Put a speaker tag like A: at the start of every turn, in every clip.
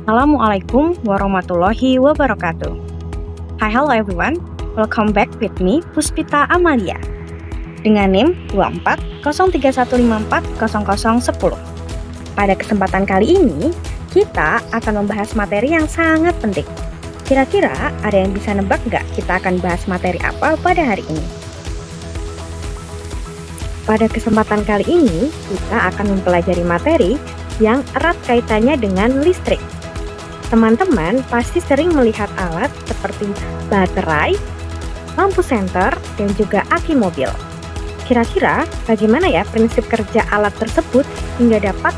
A: Assalamualaikum warahmatullahi wabarakatuh. Hi, hello everyone. Welcome back with me, Puspita Amalia. Dengan NIM 2403154010. Pada kesempatan kali ini, kita akan membahas materi yang sangat penting. Kira-kira ada yang bisa nebak nggak kita akan bahas materi apa pada hari ini? Pada kesempatan kali ini, kita akan mempelajari materi yang erat kaitannya dengan listrik. Teman-teman pasti sering melihat alat seperti baterai, lampu senter, dan juga aki mobil. Kira-kira bagaimana ya prinsip kerja alat tersebut hingga dapat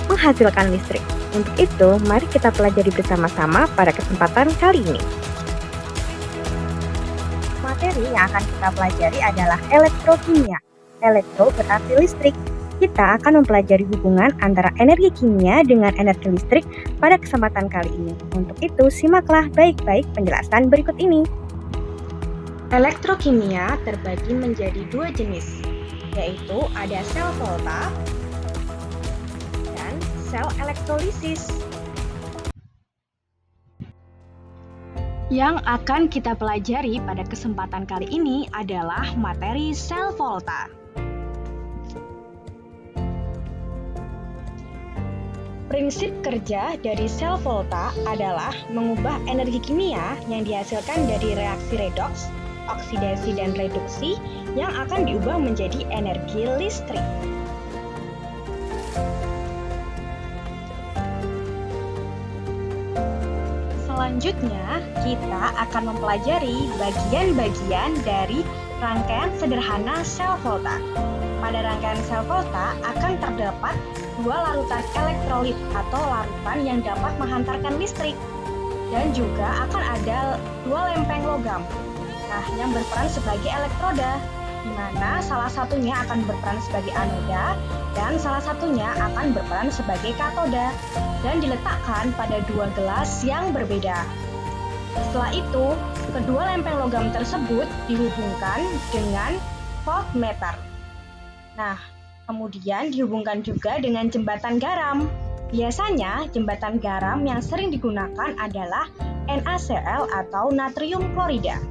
A: menghasilkan listrik? Untuk itu, mari kita pelajari bersama-sama pada kesempatan kali ini. Materi yang akan kita pelajari adalah elektrokimia. Elektro berarti listrik. Kita akan mempelajari hubungan antara energi kimia dengan energi listrik pada kesempatan kali ini. Untuk itu, simaklah baik-baik penjelasan berikut ini. Elektrokimia terbagi menjadi dua jenis, yaitu ada sel volta dan sel elektrolisis. Yang akan kita pelajari pada kesempatan kali ini adalah materi sel volta. Prinsip kerja dari sel volta adalah mengubah energi kimia yang dihasilkan dari reaksi redoks, oksidasi, dan reduksi yang akan diubah menjadi energi listrik. Selanjutnya, kita akan mempelajari bagian-bagian dari rangkaian sederhana sel volta. Pada rangkaian sel volta akan terdapat dua larutan elektrolit atau larutan yang dapat menghantarkan listrik, dan juga akan ada dua lempeng logam, yang berperan sebagai elektroda, di mana salah satunya akan berperan sebagai anoda dan salah satunya akan berperan sebagai katoda, dan diletakkan pada dua gelas yang berbeda. Setelah itu, kedua lempeng logam tersebut dihubungkan dengan voltmeter. Kemudian dihubungkan juga dengan jembatan garam. Biasanya jembatan garam yang sering digunakan adalah NaCl atau natrium klorida.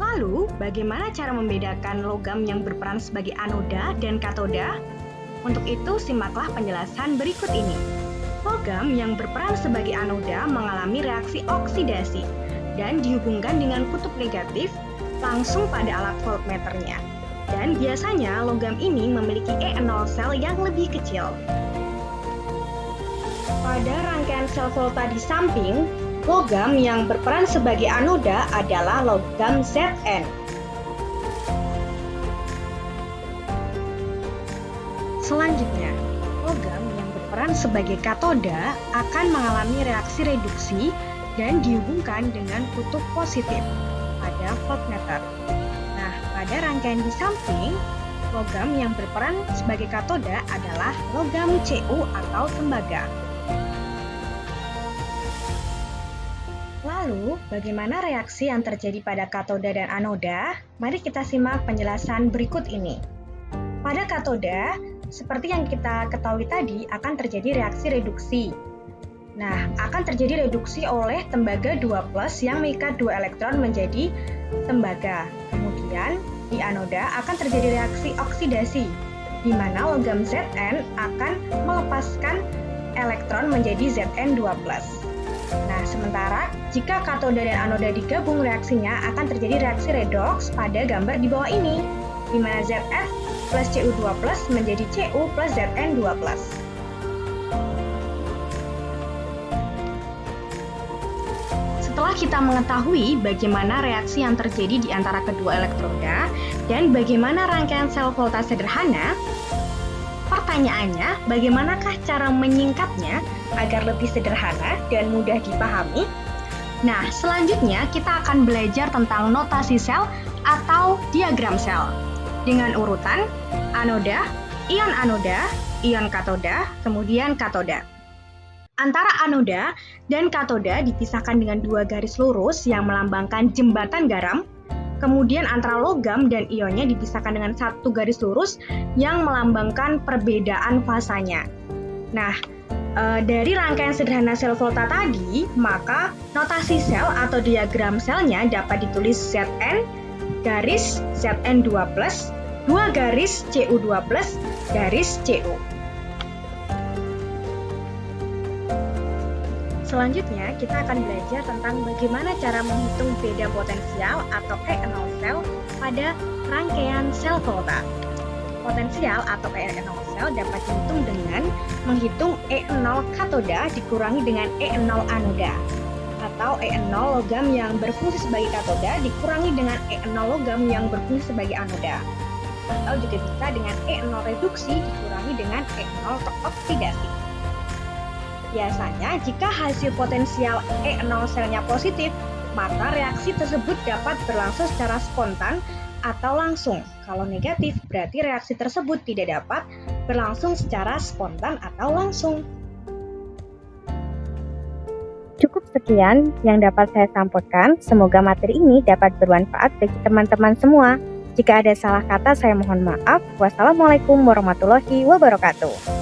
A: Lalu, bagaimana cara membedakan logam yang berperan sebagai anoda dan katoda? Untuk itu, simaklah penjelasan berikut ini. Logam yang berperan sebagai anoda mengalami reaksi oksidasi dan dihubungkan dengan kutub negatif langsung pada alat voltmeternya. Dan biasanya logam ini memiliki E0 sel yang lebih kecil. Pada rangkaian sel volta di samping, logam yang berperan sebagai anoda adalah logam Zn. Selanjutnya, logam yang berperan sebagai katoda akan mengalami reaksi reduksi dan dihubungkan dengan kutub positif pada voltmeter. Pada rangkaian di samping, logam yang berperan sebagai katoda adalah logam Cu atau tembaga. Lalu, bagaimana reaksi yang terjadi pada katoda dan anoda? Mari kita simak penjelasan berikut ini. Pada katoda, seperti yang kita ketahui tadi, akan terjadi reaksi reduksi. Akan terjadi reduksi oleh tembaga 2+ yang mengikat 2 elektron menjadi tembaga. Kemudian, di anoda akan terjadi reaksi oksidasi, di mana logam Zn akan melepaskan elektron menjadi Zn2+. Sementara jika katoda dan anoda digabung reaksinya akan terjadi reaksi redoks pada gambar di bawah ini, di mana Zf plus Cu2+ menjadi Cu plus Zn2+. Setelah kita mengetahui bagaimana reaksi yang terjadi di antara kedua elektroda dan bagaimana rangkaian sel volta sederhana, pertanyaannya, bagaimanakah cara menyingkatnya agar lebih sederhana dan mudah dipahami? Selanjutnya kita akan belajar tentang notasi sel atau diagram sel dengan urutan anoda, ion katoda, kemudian katoda. Antara anoda dan katoda dipisahkan dengan dua garis lurus yang melambangkan jembatan garam. Kemudian antara logam dan ionnya dipisahkan dengan satu garis lurus yang melambangkan perbedaan fasanya. Dari rangkaian sederhana sel volta tadi, maka notasi sel atau diagram selnya dapat ditulis Zn garis Zn2+, 2 garis Cu2+, garis Cu. Selanjutnya, kita akan belajar tentang bagaimana cara menghitung beda potensial atau E0 sel pada rangkaian sel volta. Potensial atau E0 sel dapat dihitung dengan menghitung E0 katoda dikurangi dengan E0 anoda, atau E0 logam yang berfungsi sebagai katoda dikurangi dengan E0 logam yang berfungsi sebagai anoda, atau juga bisa dengan E0 reduksi dikurangi dengan E0 oksidasi. Biasanya, jika hasil potensial E0 selnya positif, maka reaksi tersebut dapat berlangsung secara spontan atau langsung. Kalau negatif, berarti reaksi tersebut tidak dapat berlangsung secara spontan atau langsung. Cukup sekian yang dapat saya sampaikan. Semoga materi ini dapat bermanfaat bagi teman-teman semua. Jika ada salah kata, saya mohon maaf. Wassalamualaikum warahmatullahi wabarakatuh.